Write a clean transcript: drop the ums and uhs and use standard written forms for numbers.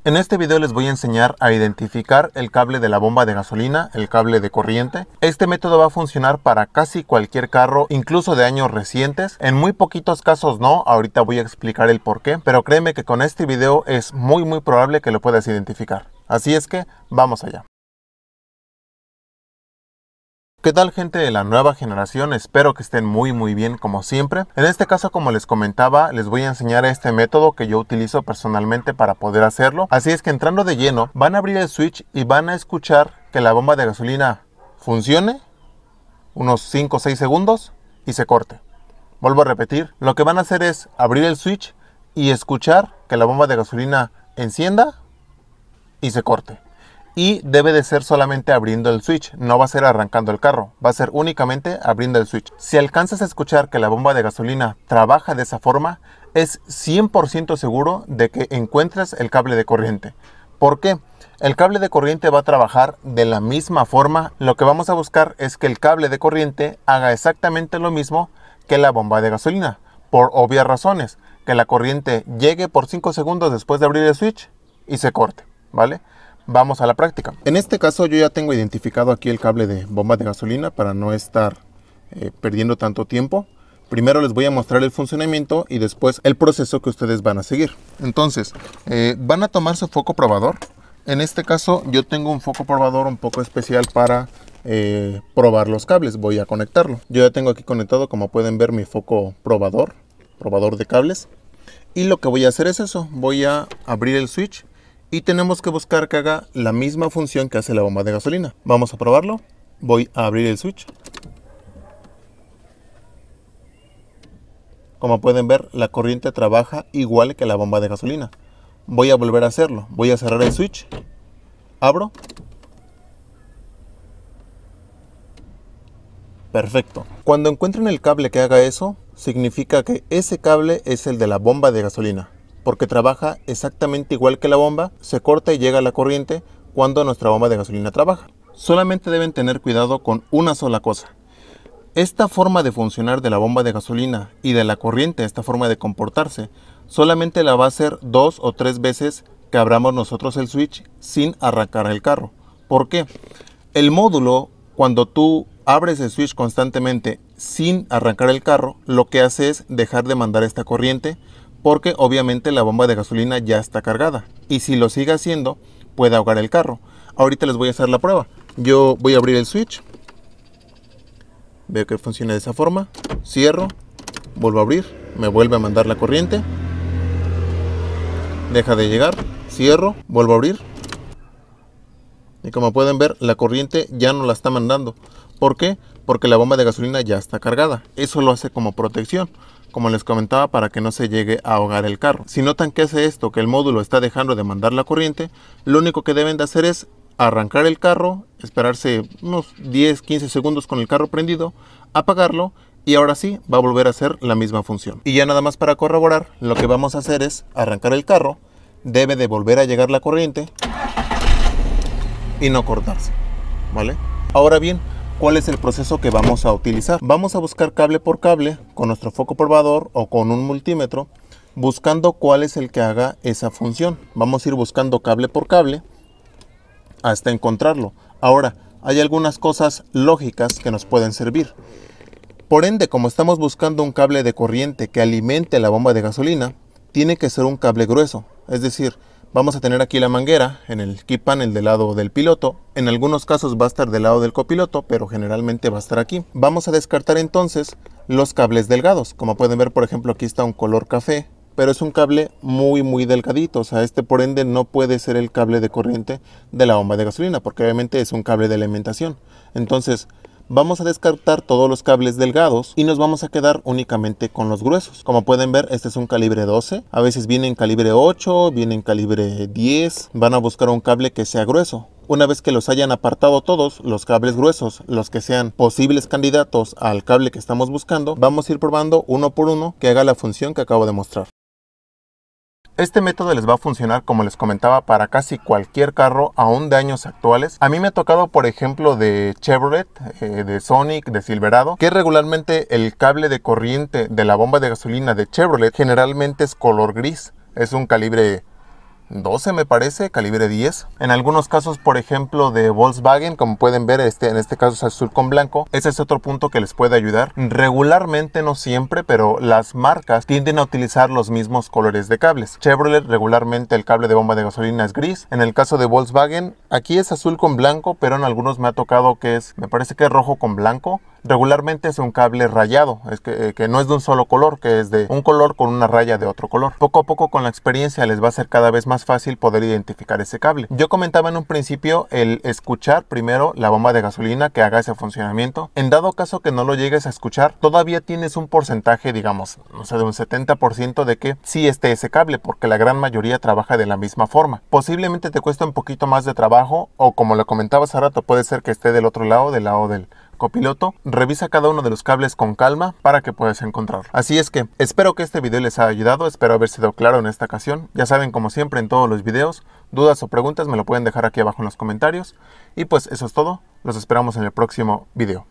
En este video les voy a enseñar a identificar el cable de la bomba de gasolina, el cable de corriente. Este método va a funcionar para casi cualquier carro, incluso de años recientes. En muy poquitos casos no, ahorita voy a explicar el por qué, pero créeme que con este video es muy probable que lo puedas identificar. Así es que vamos allá. ¿Qué tal, gente de la nueva generación? Espero que estén muy bien como siempre. En este caso, como les comentaba, les voy a enseñar este método que yo utilizo personalmente para poder hacerlo. Así es que entrando de lleno, van a abrir el switch y van a escuchar que la bomba de gasolina funcione unos 5 o 6 segundos y se corte. Vuelvo a repetir, lo que van a hacer es abrir el switch y escuchar que la bomba de gasolina encienda y se corte. Y debe de ser solamente abriendo el switch, no va a ser arrancando el carro, va a ser únicamente abriendo el switch. Si alcanzas a escuchar que la bomba de gasolina trabaja de esa forma, es 100% seguro de que encuentres el cable de corriente. ¿Por qué? El cable de corriente va a trabajar de la misma forma. Lo que vamos a buscar es que el cable de corriente haga exactamente lo mismo que la bomba de gasolina, por obvias razones, que la corriente llegue por 5 segundos después de abrir el switch y se corte, ¿vale? Vamos a la práctica. En este caso yo ya tengo identificado aquí el cable de bomba de gasolina para no estar perdiendo tanto tiempo. Primero les voy a mostrar el funcionamiento y después el proceso que ustedes van a seguir. Entonces, van a tomar su foco probador. En este caso yo tengo un foco probador un poco especial para probar los cables. Voy a conectarlo. Yo ya tengo aquí conectado, como pueden ver, mi foco probador de cables. Y lo que voy a hacer es eso. Voy a abrir el switch. Y tenemos que buscar que haga la misma función que hace la bomba de gasolina. Vamos a probarlo. Voy a abrir el switch. Como pueden ver, la corriente trabaja igual que la bomba de gasolina. Voy a volver a hacerlo. Voy a cerrar el switch. Abro. Perfecto. Cuando encuentren el cable que haga eso, significa que ese cable es el de la bomba de gasolina, porque trabaja exactamente igual que la bomba, se corta y llega la corriente cuando nuestra bomba de gasolina trabaja. Solamente deben tener cuidado con una sola cosa. Esta forma de funcionar de la bomba de gasolina y de la corriente, esta forma de comportarse, solamente la va a hacer 2 o 3 veces que abramos nosotros el switch sin arrancar el carro. ¿Por qué? El módulo, cuando tú abres el switch constantemente sin arrancar el carro, lo que hace es dejar de mandar esta corriente, porque obviamente la bomba de gasolina ya está cargada y si lo sigue haciendo puede ahogar el carro. Ahorita les voy a hacer la prueba. Yo voy a abrir el switch, veo que funciona de esa forma, cierro, vuelvo a abrir, me vuelve a mandar la corriente, deja de llegar, cierro, vuelvo a abrir y como pueden ver, la corriente ya no la está mandando. ¿Por qué? Porque la bomba de gasolina ya está cargada. Eso lo hace como protección, como les comentaba, para que no se llegue a ahogar el carro. Si notan que hace esto, que el módulo está dejando de mandar la corriente, lo único que deben de hacer es arrancar el carro, esperarse unos 10-15 segundos con el carro prendido, apagarlo y ahora sí va a volver a hacer la misma función. Y ya nada más para corroborar, lo que vamos a hacer es arrancar el carro, debe de volver a llegar la corriente y no cortarse, ¿vale? Ahora bien, ¿cuál es el proceso que vamos a utilizar? Vamos a buscar cable por cable con nuestro foco probador o con un multímetro, buscando cuál es el que haga esa función. Vamos a ir buscando cable por cable hasta encontrarlo. Ahora, hay algunas cosas lógicas que nos pueden servir. Por ende, como estamos buscando un cable de corriente que alimente la bomba de gasolina, tiene que ser un cable grueso. Es decir, vamos a tener aquí la manguera en el key panel del lado del piloto. En algunos casos va a estar del lado del copiloto, pero generalmente va a estar aquí. Vamos a descartar entonces los cables delgados. Como pueden ver, por ejemplo, aquí está un color café, pero es un cable muy delgadito. O sea, este por ende no puede ser el cable de corriente de la bomba de gasolina, porque obviamente es un cable de alimentación. Entonces, vamos a descartar todos los cables delgados y nos vamos a quedar únicamente con los gruesos. Como pueden ver, este es un calibre 12, a veces viene en calibre 8, viene en calibre 10. Van a buscar un cable que sea grueso. Una vez que los hayan apartado todos, los cables gruesos, los que sean posibles candidatos al cable que estamos buscando, vamos a ir probando uno por uno que haga la función que acabo de mostrar. Este método les va a funcionar, como les comentaba, para casi cualquier carro, aún de años actuales. A mí me ha tocado, por ejemplo, de Chevrolet, de Sonic, de Silverado, que regularmente el cable de corriente de la bomba de gasolina de Chevrolet generalmente es color gris. Es un calibre 12 me parece, calibre 10. En algunos casos, por ejemplo, de Volkswagen, como pueden ver, en este caso es azul con blanco. Ese es otro punto que les puede ayudar. Regularmente, no siempre, pero las marcas tienden a utilizar los mismos colores de cables. Chevrolet, regularmente el cable de bomba de gasolina es gris. En el caso de Volkswagen, aquí es azul con blanco, pero en algunos me ha tocado que me parece que es rojo con blanco. Regularmente es un cable rayado, que no es de un solo color, que es de un color con una raya de otro color. Poco a poco, con la experiencia, les va a ser cada vez más fácil poder identificar ese cable. Yo comentaba en un principio el escuchar primero la bomba de gasolina que haga ese funcionamiento. En dado caso que no lo llegues a escuchar, todavía tienes un porcentaje, digamos, no sé, de un 70% de que sí esté ese cable, porque la gran mayoría trabaja de la misma forma. Posiblemente te cueste un poquito más de trabajo, o como lo comentaba hace rato, puede ser que esté del otro lado, del lado del copiloto. Revisa cada uno de los cables con calma para que puedas encontrarlo. Así es que espero que este video les haya ayudado, espero haber sido claro en esta ocasión. Ya saben, como siempre en todos los videos, dudas o preguntas me lo pueden dejar aquí abajo en los comentarios. Y pues eso es todo, los esperamos en el próximo video.